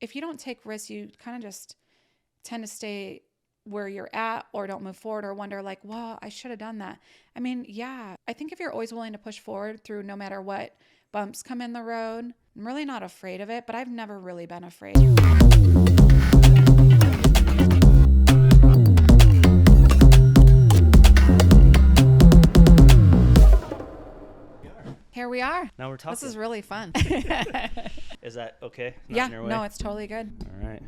if you don't take risks, you kind of just tend to stay where you're at or don't move forward or wonder like, well, I should have done that. I mean, yeah, I think if you're always willing to push forward through no matter what bumps come in the road, I'm really not afraid of it, but I've never really been afraid. Here we are. Now we're talking. This is really fun. Is that okay? Not Yeah, in your way? no, it's totally good. All right.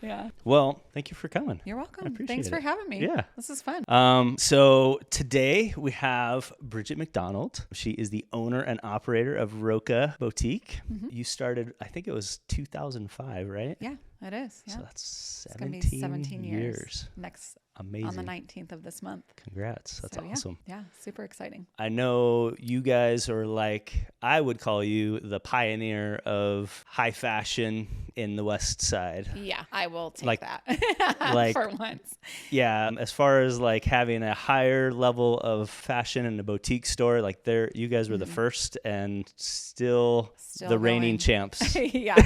Yeah. Well, thank you for coming. You're welcome. I appreciate Thanks for it. having me. Yeah. This is fun. So today we have Bridget McDonald. She is the owner and operator of ROKA Boutique. Mm-hmm. You started, I think it was 2005, right? Yeah, it is. Yeah. So that's 17, it's gonna be 17 years. Next. Amazing. On the 19th of this month. Congrats. That's awesome. Yeah, super exciting. I know you guys are like, I would call you the pioneer of high fashion in the West Side. Yeah, I will take like, that like, for once. Yeah, as far as like having a higher level of fashion in a boutique store, like you guys were the first and still the reigning champs. Yeah,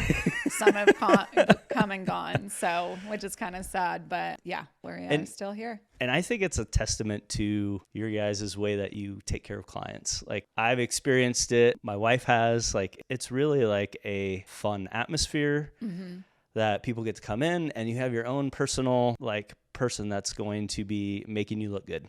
some have come and gone, so which is kind of sad, but yeah, we're still here. And I think it's a testament to your guys' way that you take care of clients. Like I've experienced it. My wife has. Like it's really like a fun atmosphere that people get to come in and you have your own personal like person that's going to be making you look good.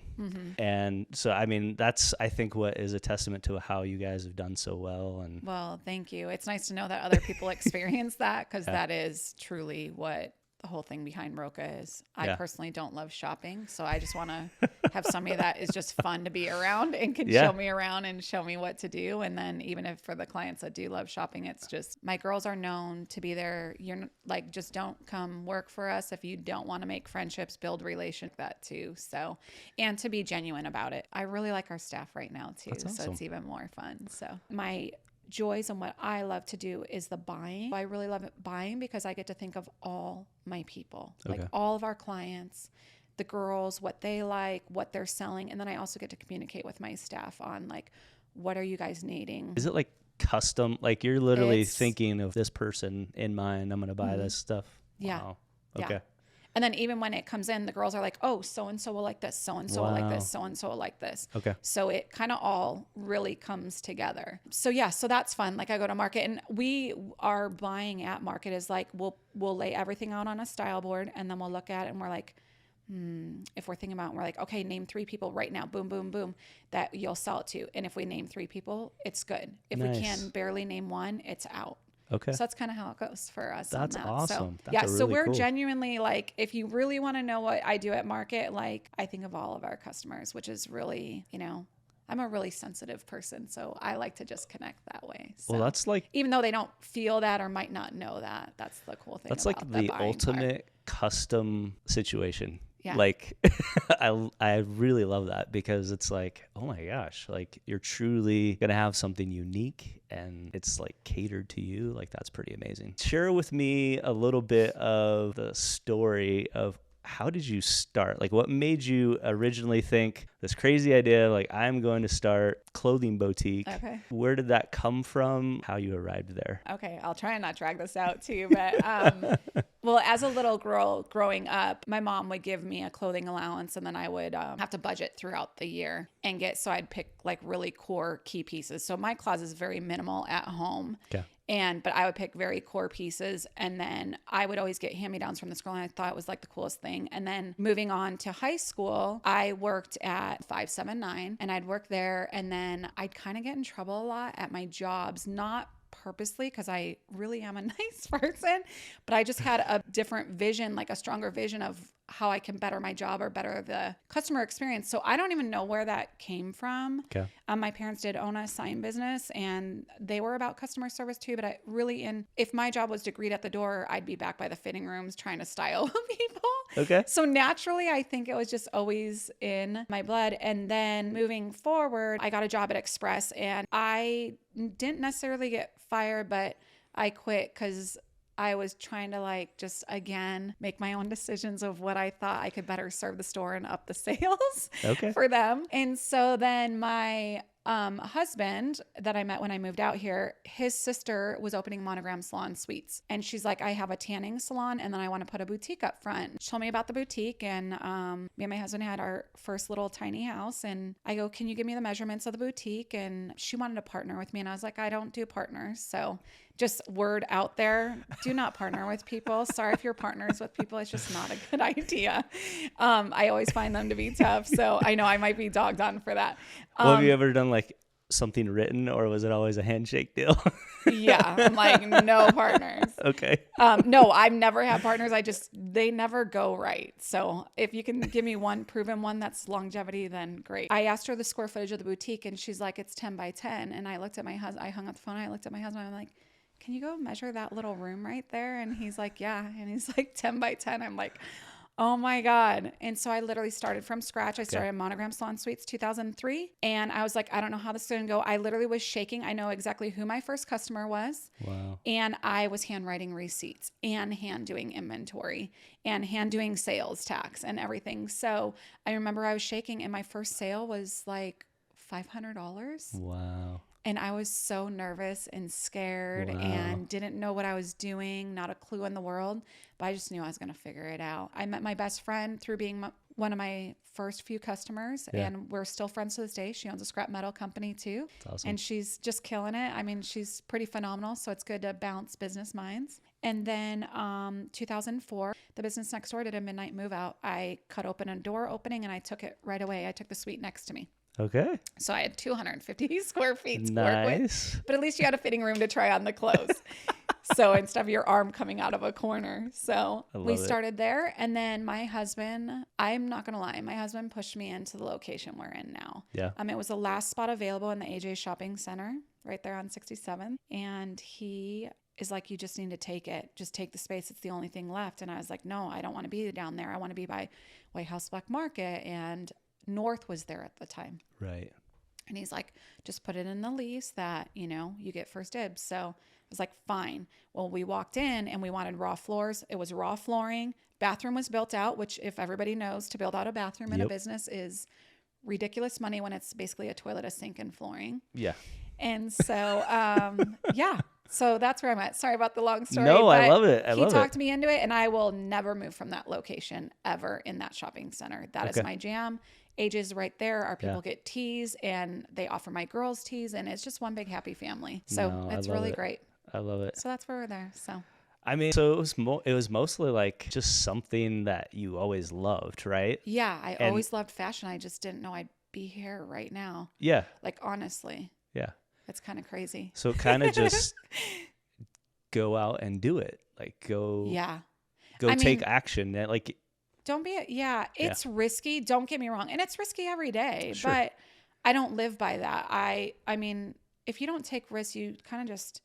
And so, I mean, that's, I think what is a testament to how you guys have done so well. And well, thank you. It's nice to know that other people experience that because that is truly what the whole thing behind ROKA is. I personally don't love shopping, so I just want to have somebody that is just fun to be around and can show me around and show me what to do. And then even if for the clients that do love shopping, it's just my girls are known to be there. You're like, just don't come work for us if you don't want to make friendships, build relations, that too. So, and to be genuine about it. I really like our staff right now too. That's awesome. So it's even more fun. So my joys and what I love to do is the buying. I really love buying because I get to think of all my people, like all of our clients, the girls, what they like, what they're selling. And then I also get to communicate with my staff on like, what are you guys needing? Is it like custom? Like you're literally thinking of this person in mind. I'm going to buy this stuff. Yeah. Wow. Okay. Yeah. And then even when it comes in, the girls are like, oh, so-and-so will like this, so-and-so will like this, so-and-so will like this. Okay. So it kind of all really comes together. So yeah, so that's fun. Like I go to market and our buying at market is like, we'll lay everything out on a style board and then we'll look at it and we're like, if we're thinking about it, and we're like, okay, name 3 people right now, boom, boom, boom, that you'll sell it to. And if we name 3 people, it's good. If we can barely name 1, it's out. Okay. So that's kind of how it goes for us. That's on that. awesome. So, that's so we're cool. genuinely like, if you really want to know what I do at market, like I think of all of our customers, which is really, I'm a really sensitive person. So I like to just connect that way. So, well, that's like, even though they don't feel that or might not know that, that's the cool thing. That's about like the ultimate custom situation. Yeah. Like I really love that because it's like, oh my gosh, like you're truly going to have something unique and it's like catered to you. Like that's pretty amazing. Share with me a little bit of the story of how did you start? Like what made you originally think this crazy idea, like I'm going to start clothing boutique? Okay. Where did that come from? How you arrived there? Okay. I'll try and not drag this out too, but, well, as a little girl growing up, my mom would give me a clothing allowance and then I would have to budget throughout the year and so I'd pick like really core key pieces. So my closet is very minimal at home. Okay. But I would pick very core pieces and then I would always get hand-me-downs from the school and I thought it was like the coolest thing. And then moving on to high school, I worked at 579 and I'd work there and then I'd kind of get in trouble a lot at my jobs, not purposely because I really am a nice person, but I just had a different vision, like a stronger vision of how I can better my job or better the customer experience. So I don't even know where that came from. Okay. My parents did own a sign business and they were about customer service too, but if my job was to greet at the door, I'd be back by the fitting rooms trying to style people. Okay. So naturally, I think it was just always in my blood. And then moving forward, I got a job at Express and I didn't necessarily get fired, but I quit because I was trying to like just again make my own decisions of what I thought I could better serve the store and up the sales for them. And so then my husband that I met when I moved out here, his sister was opening Monogram Salon Suites. And she's like, I have a tanning salon and then I want to put a boutique up front. She told me about the boutique, and me and my husband had our first little tiny house. And I go, can you give me the measurements of the boutique? And she wanted to partner with me. And I was like, I don't do partners. So just word out there, do not partner with people. Sorry if you're partners with people. It's just not a good idea. I always find them to be tough. So I know I might be dogged on for that. Well, have you ever done like something written, or was it always a handshake deal? Yeah. I'm like, no partners. Okay. No, I've never had partners. They never go right. So if you can give me one proven one that's longevity, then great. I asked her the square footage of the boutique and she's like, it's 10 by 10. And I looked at my husband, I hung up the phone. I looked at my husband. I'm like, can you go measure that little room right there? And he's like, yeah. And he's like 10 by 10. I'm like, oh my God. And so I literally started from scratch. I started at Monogram Salon Suites 2003. And I was like, I don't know how this is going to go. I literally was shaking. I know exactly who my first customer was. Wow. And I was handwriting receipts and hand doing inventory and hand doing sales tax and everything. So I remember I was shaking and my first sale was like $500. Wow. And I was so nervous and scared and didn't know what I was doing, not a clue in the world, but I just knew I was going to figure it out. I met my best friend through being one of my first few customers, and we're still friends to this day. She owns a scrap metal company too. That's awesome. And she's just killing it. I mean, she's pretty phenomenal, so it's good to bounce business minds. And then 2004, the business next door did a midnight move out. I cut open a door opening and I took it right away. I took the suite next to me. Okay. So I had 250 square feet to nice. work with, but at least you had a fitting room to try on the clothes. So instead of your arm coming out of a corner. So we started there. And then my husband, I'm not going to lie, my husband pushed me into the location we're in now. Yeah. It was the last spot available in the AJ Shopping Center right there on 67th. And he is like, you just need to take it. Just take the space. It's the only thing left. And I was like, no, I don't want to be down there. I want to be by White House Black Market, and North was there at the time. Right. And he's like, just put it in the lease that, you get first dibs. So I was like, fine. Well, we walked in and we wanted raw floors. It was raw flooring. Bathroom was built out, which if everybody knows, to build out a bathroom in a business is ridiculous money when it's basically a toilet, a sink, and flooring. Yeah. And so, so that's where I'm at. Sorry about the long story. No, I love it. He talked me into it, and I will never move from that location ever in that shopping center. That is my jam. AJ's right there. Our people get teas, and they offer my girls teas, and it's just one big happy family. So it's really great. I love it. So that's where we're there. So. I mean, so it was mostly like just something that you always loved, right? Yeah, I always loved fashion. I just didn't know I'd be here right now. Yeah. Like, honestly. Yeah. It's kind of crazy. So kind of just go out and do it. Like take action. Like, don't be, it's risky. Don't get me wrong. And it's risky every day, but I don't live by that. I mean, if you don't take risks, you kind of just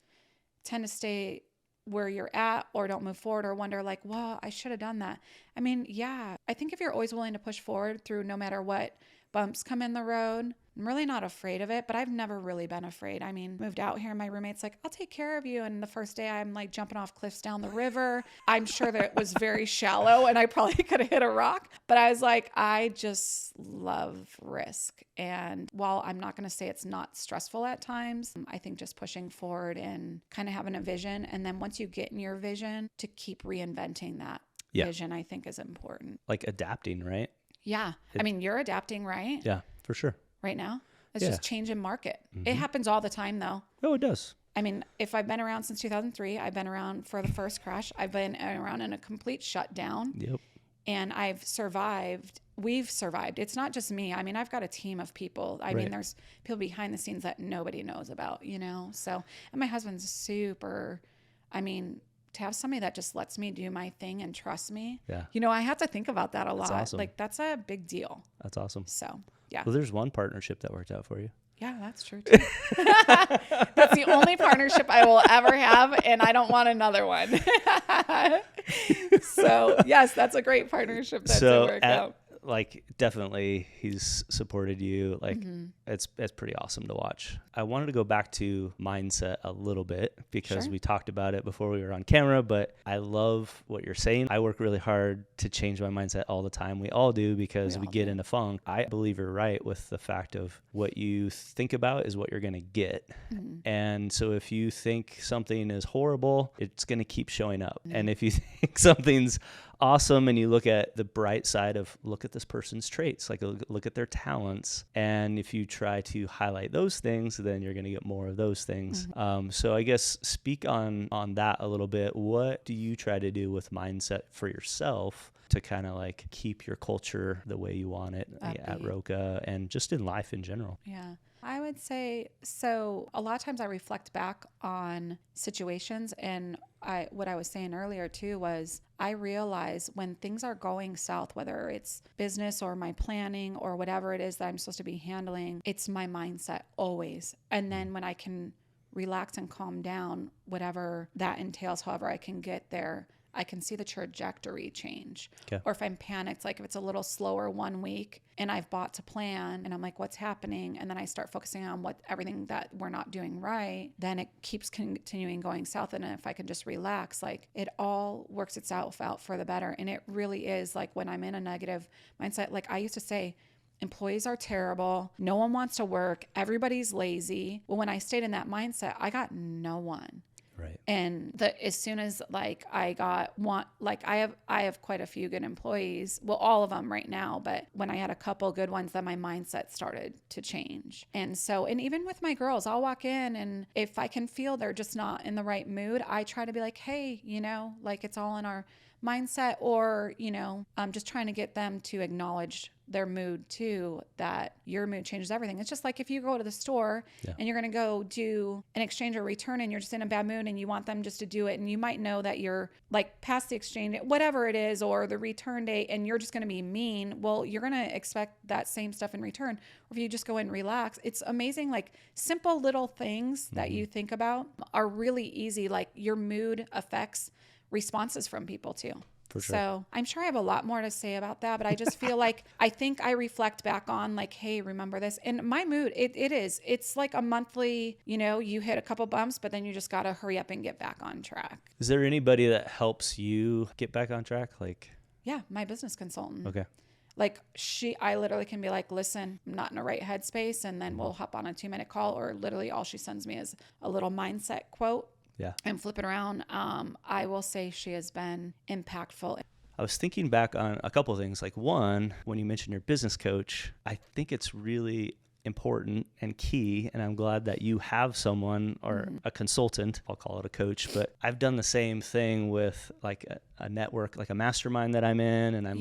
tend to stay where you're at or don't move forward or wonder like, well, I should have done that. I mean, I think if you're always willing to push forward through no matter what bumps come in the road, I'm really not afraid of it, but I've never really been afraid. I mean, moved out here, my roommate's like, I'll take care of you. And the first day I'm like jumping off cliffs down the river. I'm sure that it was very shallow and I probably could have hit a rock, but I was like, I just love risk. And while I'm not going to say it's not stressful at times, I think just pushing forward and kind of having a vision. And then once you get in your vision, to keep reinventing that vision, I think is important. Like adapting, right? Yeah. I mean, you're adapting, right? Yeah, for sure. Right now. It's just changing market. Mm-hmm. It happens all the time though. Oh, it does. I mean, if I've been around since 2003, I've been around for the first crash. I've been around in a complete shutdown. Yep. And I've survived. We've survived. It's not just me. I mean, I've got a team of people. I mean, there's people behind the scenes that nobody knows about, So, and my husband's super, to have somebody that just lets me do my thing and trust me. Yeah. I have to think about that a lot. Awesome. Like, that's a big deal. That's awesome. So, yeah. Well, there's one partnership that worked out for you. Yeah, that's true too. That's the only partnership I will ever have, and I don't want another one. So, yes, that's a great partnership that did work out. like definitely he's supported you. Like it's pretty awesome to watch. I wanted to go back to mindset a little bit because we talked about it before we were on camera, but I love what you're saying. I work really hard to change my mindset all the time. We all do because we get in a funk. I believe you're right with the fact of what you think about is what you're going to get. And so if you think something is horrible, it's going to keep showing up. And if you think something's awesome and you look at the bright side of look at this person's traits, like look at their talents, and if you try to highlight those things, then you're going to get more of those things. So I guess speak on that a little bit. What do you try to do with mindset for yourself to kind of like keep your culture the way you want it at ROKA and just in life in general? Yeah. I would say, so a lot of times I reflect back on situations, and what I was saying earlier too was I realize when things are going south, whether it's business or my planning or whatever it is that I'm supposed to be handling, it's my mindset always. And then when I can relax and calm down, whatever that entails, however I can get there, I can see the trajectory change. Okay. Or if I'm panicked, like if it's a little slower 1 week and I've bought to plan and I'm like, what's happening? And then I start focusing on everything that we're not doing right, then it keeps continuing going south. And if I can just relax, like it all works itself out for the better. And it really is like when I'm in a negative mindset, like I used to say, employees are terrible. No one wants to work. Everybody's lazy. Well, when I stayed in that mindset, I got no one. Right. And as soon as like I got one, like I have quite a few good employees. Well, all of them right now, but when I had a couple good ones, then my mindset started to change. And so, and even with my girls, I'll walk in and if I can feel they're just not in the right mood, I try to be like, hey, like it's all in our mindset, or, I'm just trying to get them to acknowledge their mood too, that your mood changes everything. It's just like if you go to the store and you're going to go do an exchange or return and you're just in a bad mood and you want them just to do it, and you might know that you're like past the exchange, whatever it is, or the return date, and you're just going to be mean. Well, you're going to expect that same stuff in return. Or if you just go and relax, it's amazing. Like simple little things that you think about are really easy. Like your mood affects responses from people too. For sure. So I'm sure I have a lot more to say about that, but I just feel like I think I reflect back on like, hey, remember this? And my mood, it's like a monthly, you hit a couple bumps, but then you just got to hurry up and get back on track. Is there anybody that helps you get back on track? Yeah, my business consultant. Okay. Like I literally can be like, listen, I'm not in a right headspace. And then we'll hop on a 2-minute call, or literally all she sends me is a little mindset quote. Yeah. And flip it around. I will say she has been impactful. I was thinking back on a couple of things. Like one, when you mentioned your business coach, I think it's really important and key, and I'm glad that you have someone or a consultant, I'll call it a coach, but I've done the same thing with like a network, like a mastermind that I'm in, and I'm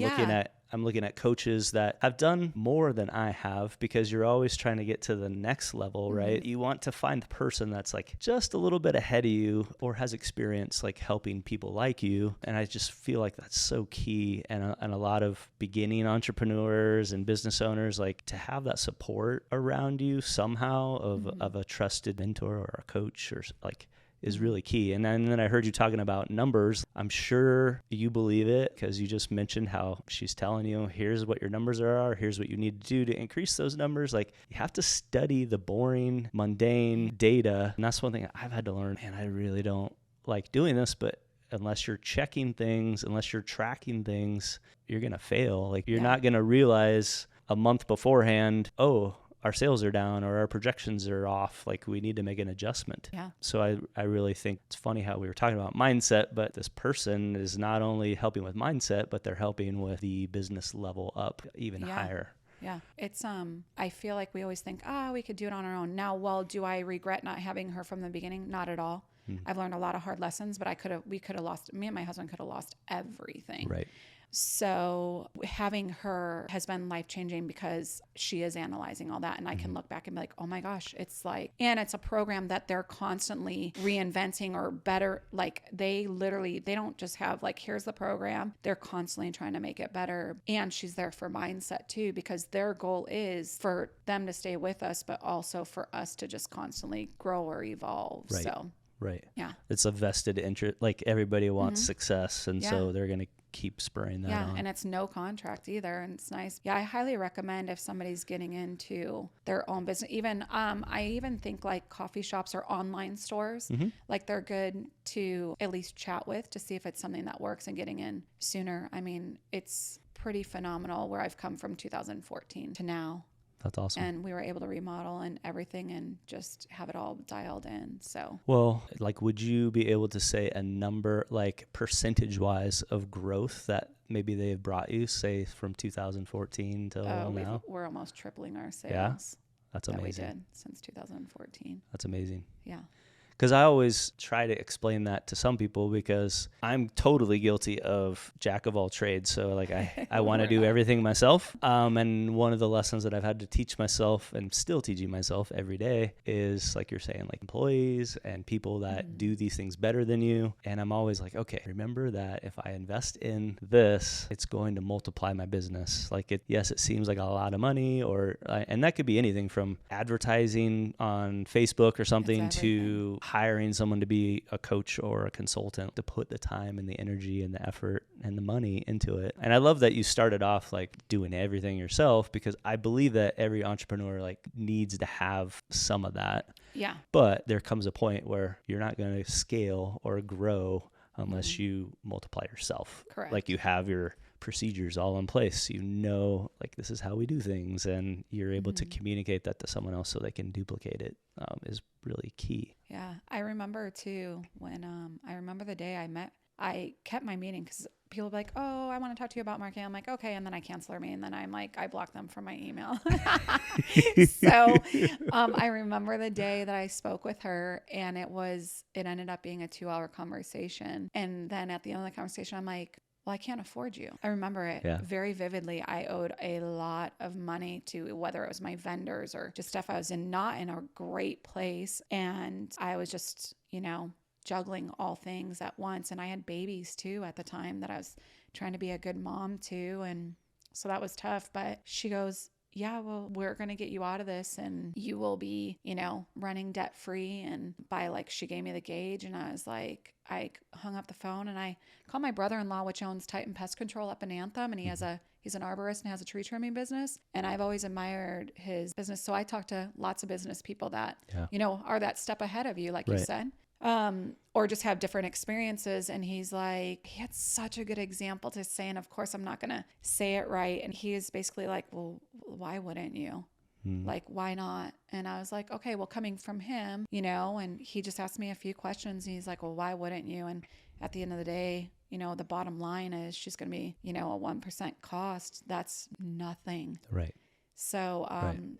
looking at coaches that have done more than I have, because you're always trying to get to the next level, right? You want to find the person that's like just a little bit ahead of you or has experience like helping people like you. And I just feel like that's so key. And a lot of beginning entrepreneurs and business owners, like to have that support around you somehow of a trusted mentor or a coach or like is really key. And then I heard you talking about numbers. I'm sure you believe it because you just mentioned how she's telling you, here's what your numbers are, here's what you need to do to increase those numbers. Like you have to study the boring, mundane data. And that's one thing I've had to learn. And I really don't like doing this, but unless you're checking things, unless you're tracking things, you're going to fail. Like you're not going to realize a month beforehand, oh, our sales are down or our projections are off. Like we need to make an adjustment. Yeah. So I really think it's funny how we were talking about mindset, but this person is not only helping with mindset, but they're helping with the business level up even higher. Yeah. It's, I feel like we always think, we could do it on our own. Now, well, do I regret not having her from the beginning? Not at all. I've learned a lot of hard lessons, but me and my husband could have lost everything. Right. So having her has been life-changing because she is analyzing all that. And I can look back and be like, oh my gosh, and it's a program that they're constantly reinventing or better. Like they don't just have like, here's the program. They're constantly trying to make it better. And she's there for mindset too, because their goal is for them to stay with us, but also for us to just constantly grow or evolve. Right. So. Right. Yeah. It's a vested interest. Like everybody wants success. And so they're going to keep spurring that Yeah, on. and it's no contract either, and it's nice. Yeah, I highly recommend if somebody's getting into their own business. Even I even think like coffee shops or online stores, like they're good to at least chat with to see if it's something that works and getting in sooner. I mean, it's pretty phenomenal where I've come from 2014 to now. That's awesome. And we were able to remodel and everything and just have it all dialed in. So, well, like, would you be able to say a number, like percentage wise, of growth that maybe they've brought you, say from 2014 till now? We're almost tripling our sales. Yeah, that's amazing. That we did since 2014. That's amazing. Yeah. Because I always try to explain that to some people, because I'm totally guilty of jack of all trades. So like I want to do everything myself. And one of the lessons that I've had to teach myself and still teaching myself every day is, like you're saying, like employees and people that do these things better than you. And I'm always like, okay, remember that if I invest in this, it's going to multiply my business. Like yes, it seems like a lot of money, and that could be anything from advertising on Facebook or something to hiring someone to be a coach or a consultant, to put the time and the energy and the effort and the money into it. And I love that you started off like doing everything yourself, because I believe that every entrepreneur like needs to have some of that. Yeah. But there comes a point where you're not going to scale or grow unless you multiply yourself. Correct. Like you have your procedures all in place. You know, like this is how we do things, and you're able to communicate that to someone else so they can duplicate it, is really key. Yeah. I remember too when I remember the day I kept my meeting because people be like, oh, I want to talk to you about marketing. I'm like, okay. And then I cancel their meeting. And then I'm like, I block them from my email. So I remember the day that I spoke with her, and it ended up being a 2-hour conversation. And then at the end of the conversation, I'm like, well, I can't afford you. I remember it very vividly. I owed a lot of money to, whether it was my vendors or just stuff I was not in a great place. And I was just, juggling all things at once. And I had babies too at the time that I was trying to be a good mom too. And so that was tough. But she goes, yeah, well, we're going to get you out of this and you will be, running debt free. And she gave me the gauge, and I was like, I hung up the phone and I called my brother-in-law, which owns Titan Pest Control up in Anthem. And he's an arborist and has a tree trimming business. And I've always admired his business. So I talked to lots of business people that, are that step ahead of you, like you said. Or just have different experiences. And he had such a good example to say, and of course I'm not going to say it right. And he is basically like, well, why wouldn't you? Like, why not? And I was like, okay, well, coming from him, and he just asked me a few questions, and he's like, well, why wouldn't you? And at the end of the day, the bottom line is she's going to be, a 1% cost. That's nothing. Right. So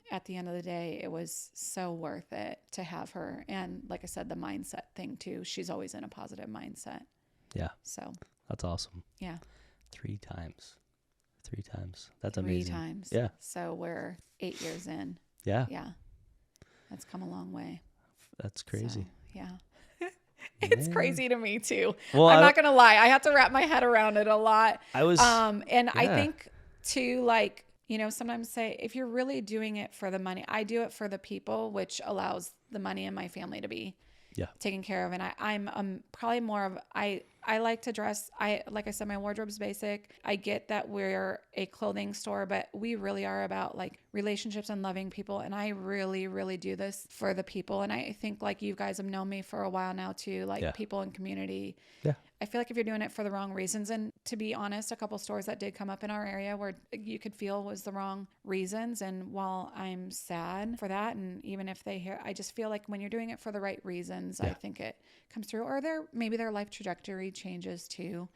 at the end of the day, it was so worth it to have her. And like I said, the mindset thing too, she's always in a positive mindset. Yeah. So that's awesome. Yeah. 3 times. That's 3 amazing. times. Yeah. So we're 8 years in. Yeah. Yeah. That's come a long way. That's crazy. So, yeah. It's crazy to me too. Well, I'm not going to lie. I have to wrap my head around it a lot. I think too, sometimes say, if you're really doing it for the money, I do it for the people, which allows the money in my family to be taken care of. And I'm probably more of, I like to dress. Like I said, my wardrobe's basic. I get that we're a clothing store, but we really are about relationships and loving people. And I really, really do this for the people. And I think you guys have known me for a while now too, people in community. Yeah. I feel like if you're doing it for the wrong reasons, and to be honest, a couple stores that did come up in our area where you could feel was the wrong reasons. And while I'm sad for that, and even if they hear, I just feel like when you're doing it for the right reasons, I think it comes through, or maybe their life trajectory changes too.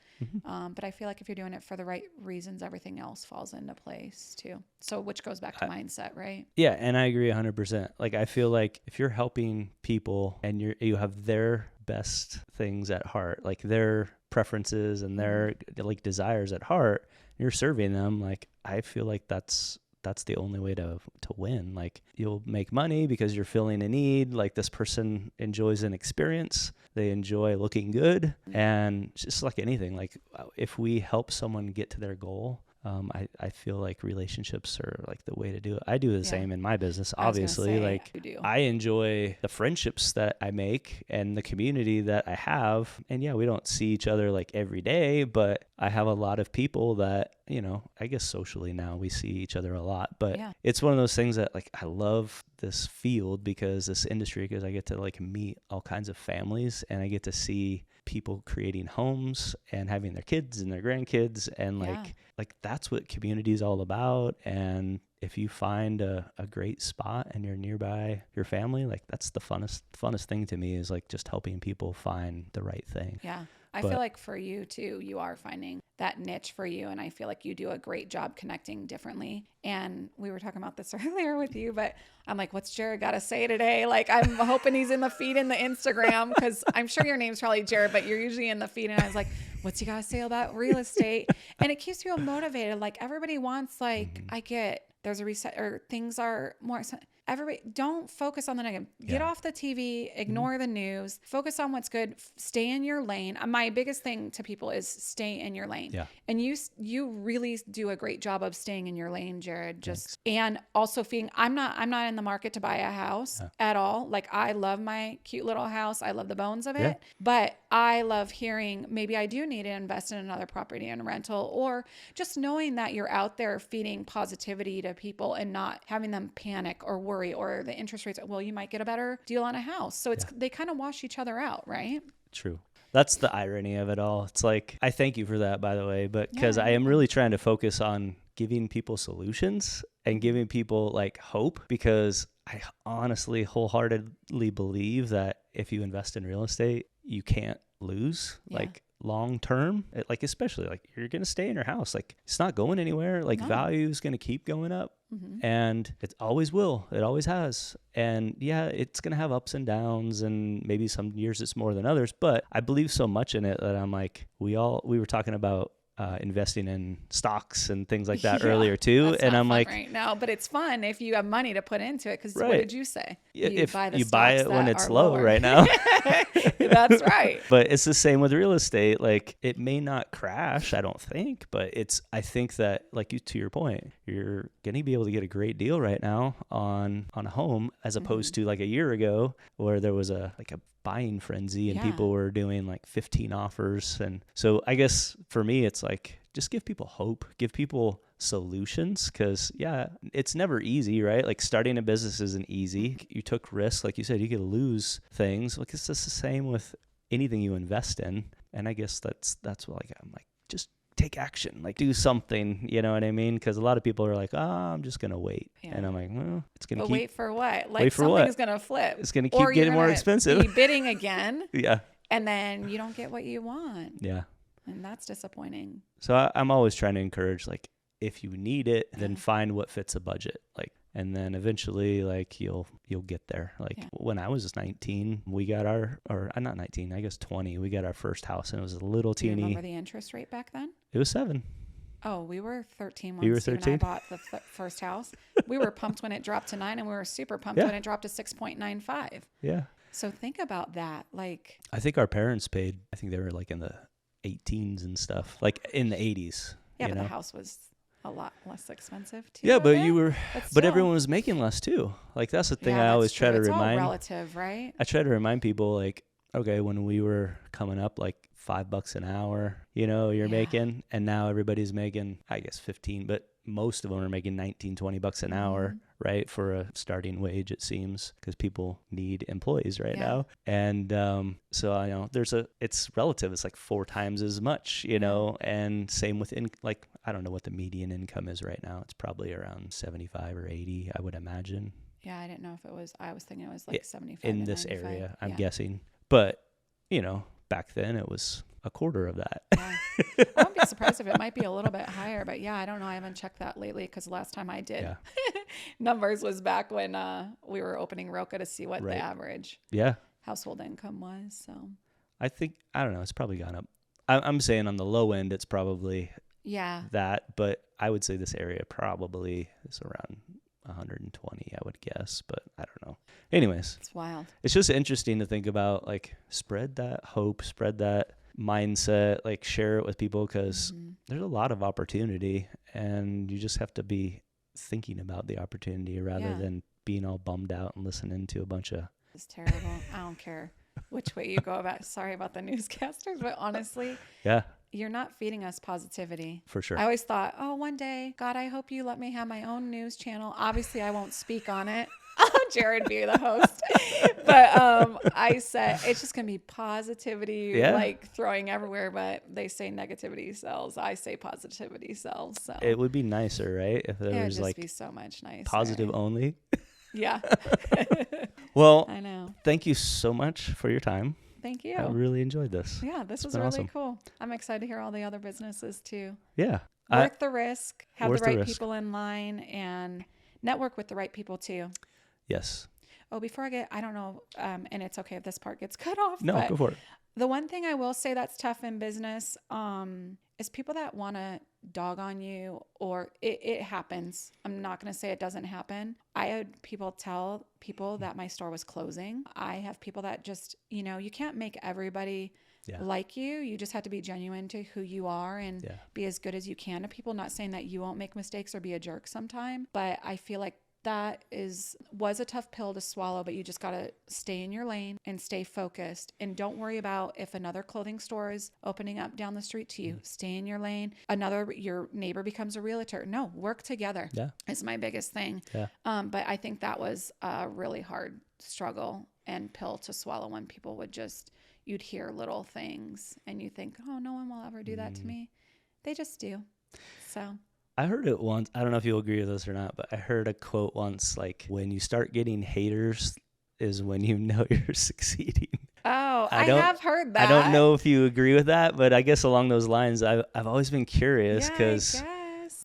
But I feel like if you're doing it for the right reasons, everything else falls into place too. So which goes back to mindset, right? Yeah. And I agree 100%. I feel like if you're helping people and you have their best things at heart, their preferences and their desires at heart, you're serving them, I feel like that's the only way to win. You'll make money because you're filling a need. This person enjoys an experience. They enjoy looking good. And just like anything, if we help someone get to their goal, I feel like relationships are the way to do it. I do the same in my business, obviously. I enjoy the friendships that I make and the community that I have. And we don't see each other every day, but I have a lot of people that, you know, I guess socially now we see each other a lot, but Yeah. it's one of those things that like I love this field because this industry, because I get to like meet all kinds of families and I get to see people creating homes and having their kids and their grandkids and like that's what community is all about. And if you find a great spot and you're nearby your family, like that's the funnest thing to me, is like just helping people find the right thing. Yeah. I feel like for you too, you are finding that niche for you. And I feel like you do a great job connecting differently. And we were talking about this earlier with you, but I'm like, what's Jared got to say today? Like, I'm hoping he's in the feed in the Instagram, because I'm sure your name's probably Jared, but you're usually in the feed. And I was like, what's he got to say about real estate? And it keeps people motivated. Like, everybody wants, like, I get there's a reset, or things are more. Everybody, don't focus on the negative. Get off the TV, ignore the news, focus on what's good, stay in your lane. My biggest thing to people is stay in your lane. Yeah. And you really do a great job of staying in your lane, Jared. And also feeling, I'm not in the market to buy a house at all. Like, I love my cute little house. I love the bones of it, but I love hearing maybe I do need to invest in another property and rental, or just knowing that you're out there feeding positivity to people and not having them panic or worry, or the interest rates. Well, you might get a better deal on a house. So they kind of wash each other out, right? True. That's the irony of it all. It's like, I thank you for that, by the way, but because I am really trying to focus on giving people solutions and giving people like hope, because I honestly wholeheartedly believe that if you invest in real estate, you can't lose. Like, long term, like, especially like you're going to stay in your house. Like, it's not going anywhere. Like, value is going to keep going up, and it always will. It always has. And it's going to have ups and downs, and maybe some years it's more than others, but I believe so much in it that I'm like, we were talking about investing in stocks and things like that earlier too. And I'm like, right now, but it's fun if you have money to put into it. Cause what did you say? You buy it when it's low right now. That's right. But it's the same with real estate. Like, it may not crash, I don't think, but I think that, like, to your point, you're going to be able to get a great deal right now on a home, as opposed to like a year ago where there was a buying frenzy and people were doing like 15 offers. And so I guess for me, it's like, just give people hope, give people solutions, because it's never easy, right? Like, starting a business isn't easy. You took risks, like you said, you could lose things. Like, it's just the same with anything you invest in. And I guess that's what, like, I'm like, just take action, like, do something, you know what I mean? Because a lot of people are like, I'm just gonna wait, and I'm like, well, it's gonna keep, wait for what? Like, something's gonna flip. It's gonna keep getting more expensive. Be bidding again, and then you don't get what you want, and that's disappointing. So I'm always trying to encourage, like, if you need it, then find what fits a budget, like, and then eventually, like, you'll get there. Like, when I was 19, we got not 19, I guess 20, we got our first house, and it was a little teeny. Do you remember the interest rate back then? It was 7. Oh, we were 13 when you were 13? I bought the first house. We were pumped when it dropped to 9, and we were super pumped when it dropped to 6.95. Yeah. So think about that. Like, I think our parents paid, I think they were like in the 18s and stuff, like in the 80s. Yeah, but the house was a lot less expensive too. Yeah, but everyone was making less too. Like, that's the thing I always try to remind. It's all relative, right? I try to remind people, like, okay, when we were coming up, like $5 an hour, you're making, and now everybody's making, I guess 15, but most of them are making 19, $20 an hour, right? For a starting wage, it seems, because people need employees right now. And so I know it's relative. It's like 4 times as much, and same with, like, I don't know what the median income is right now. It's probably around 75 or 80, I would imagine. Yeah, I didn't know if it was, I was thinking it was like 75 in this area, I'm guessing. But, back then it was a quarter of that. Yeah. I wouldn't be surprised if it might be a little bit higher, but I don't know. I haven't checked that lately, because the last time I did numbers was back when we were opening ROKA to see what the average household income was. So I don't know, it's probably gone up. I'm saying on the low end, it's probably that, but I would say this area probably is around 120, I would guess, but I don't know. Anyways, it's wild. It's just interesting to think about, like, spread that hope, spread that mindset, like, share it with people, because there's a lot of opportunity, and you just have to be thinking about the opportunity rather than being all bummed out and listening to a bunch of. It's terrible. I don't care which way you go about. Sorry about the newscasters, but honestly, you're not feeding us positivity. For sure. I always thought, oh, one day, God, I hope you let me have my own news channel. Obviously, I won't speak on it. Jared be the host. But I said, it's just going to be positivity, like throwing everywhere. But they say negativity sells. I say positivity sells. So it would be nicer, right? If there was like be so much nicer. Positive only. Yeah. Well, I know. Thank you so much for your time. Thank you. I really enjoyed this. Yeah, this was really awesome. Cool. I'm excited to hear all the other businesses too. Yeah. Worth the risk. Have the right people in line and network with the right people too. Yes. Oh, before I don't know, and it's okay if this part gets cut off. No, go for it. The one thing I will say that's tough in business is people that want to dog on you, or it happens. I'm not going to say it doesn't happen. I had people tell people that my store was closing. I have people that just, you can't make everybody like you. You just have to be genuine to who you are and be as good as you can to people. Not saying that you won't make mistakes or be a jerk sometime, but I feel like that was a tough pill to swallow, but you just got to stay in your lane and stay focused, and don't worry about if another clothing store is opening up down the street to you. Stay in your lane. Your neighbor becomes a realtor. No, work together. Yeah. Is my biggest thing. Yeah. But I think that was a really hard struggle and pill to swallow when people would you'd hear little things and you think, oh, no one will ever do that to me. They just do. So I heard it once. I don't know if you'll agree with this or not, but I heard a quote once, like, when you start getting haters is when you know you're succeeding. Oh, I have heard that. I don't know if you agree with that, but I guess along those lines, I've always been curious because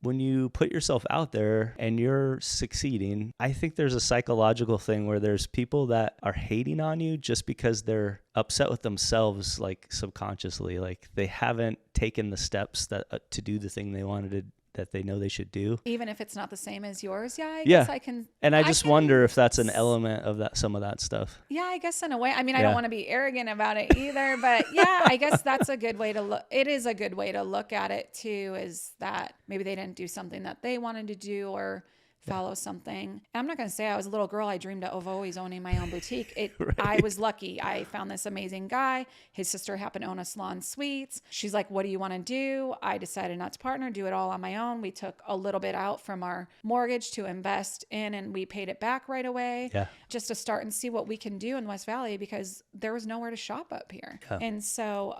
when you put yourself out there and you're succeeding, I think there's a psychological thing where there's people that are hating on you just because they're upset with themselves, like subconsciously, like they haven't taken the steps that to do the thing they wanted to that they know they should do. Even if it's not the same as yours. Yeah, I guess I can. And I just wonder if that's an element of some of that stuff. Yeah, I guess in a way. I mean, I don't want to be arrogant about it either, but yeah, I guess that's a good way to look. It is a good way to look at it too, is that maybe they didn't do something that they wanted to do or follow something. And I'm not going to say I was a little girl. I dreamed of always owning my own boutique. I was lucky. I found this amazing guy. His sister happened to own a salon suites. She's like, what do you want to do? I decided not to partner, do it all on my own. We took a little bit out from our mortgage to invest in, and we paid it back right away just to start and see what we can do in West Valley, because there was nowhere to shop up here. And so,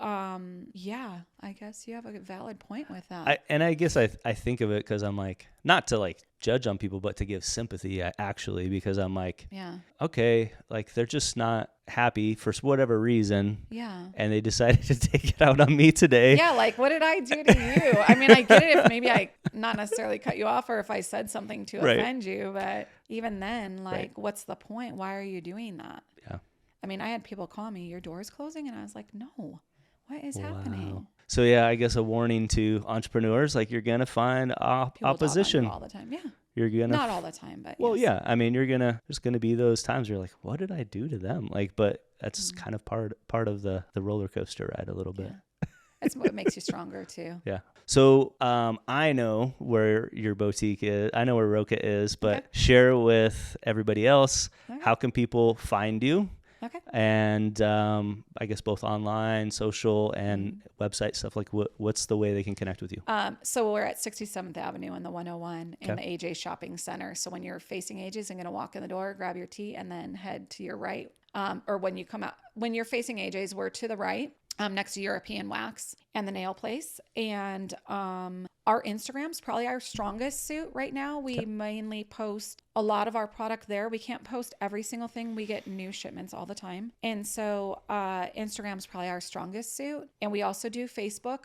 I guess you have a valid point with that. I guess I think of it because I'm like, not to like judge on people, but to give sympathy actually, because I'm like, okay, like they're just not happy for whatever reason. Yeah. And they decided to take it out on me today. Yeah. Like, what did I do to you? I mean, I get it if maybe I not necessarily cut you off or if I said something to offend you, but even then, like, what's the point? Why are you doing that? Yeah. I mean, I had people call me, your door is closing. And I was like, no, what is happening? So I guess a warning to entrepreneurs, like you're going to find opposition all the time. Yeah. You're going to not all the time, but I mean, there's going to be those times where you're like, what did I do to them? Like, but that's kind of part of the roller coaster ride a little bit. It's what makes you stronger too. Yeah. So, I know where your boutique is. I know where ROKA is, but share with everybody else. How can people find you? Okay. And I guess both online, social, and website stuff. Like, what's the way they can connect with you? So we're at 67th Avenue and the 101 in the AJ Shopping Center. So when you're facing AJ's, I'm going to walk in the door, grab your tea, and then head to your right. Or when you come out, when you're facing AJ's, we're to the right. Next to European Wax and the nail place. And our Instagram's probably our strongest suit right now. We mainly post a lot of our product there. We can't post every single thing. We get new shipments all the time. And so Instagram's probably our strongest suit. And we also do Facebook.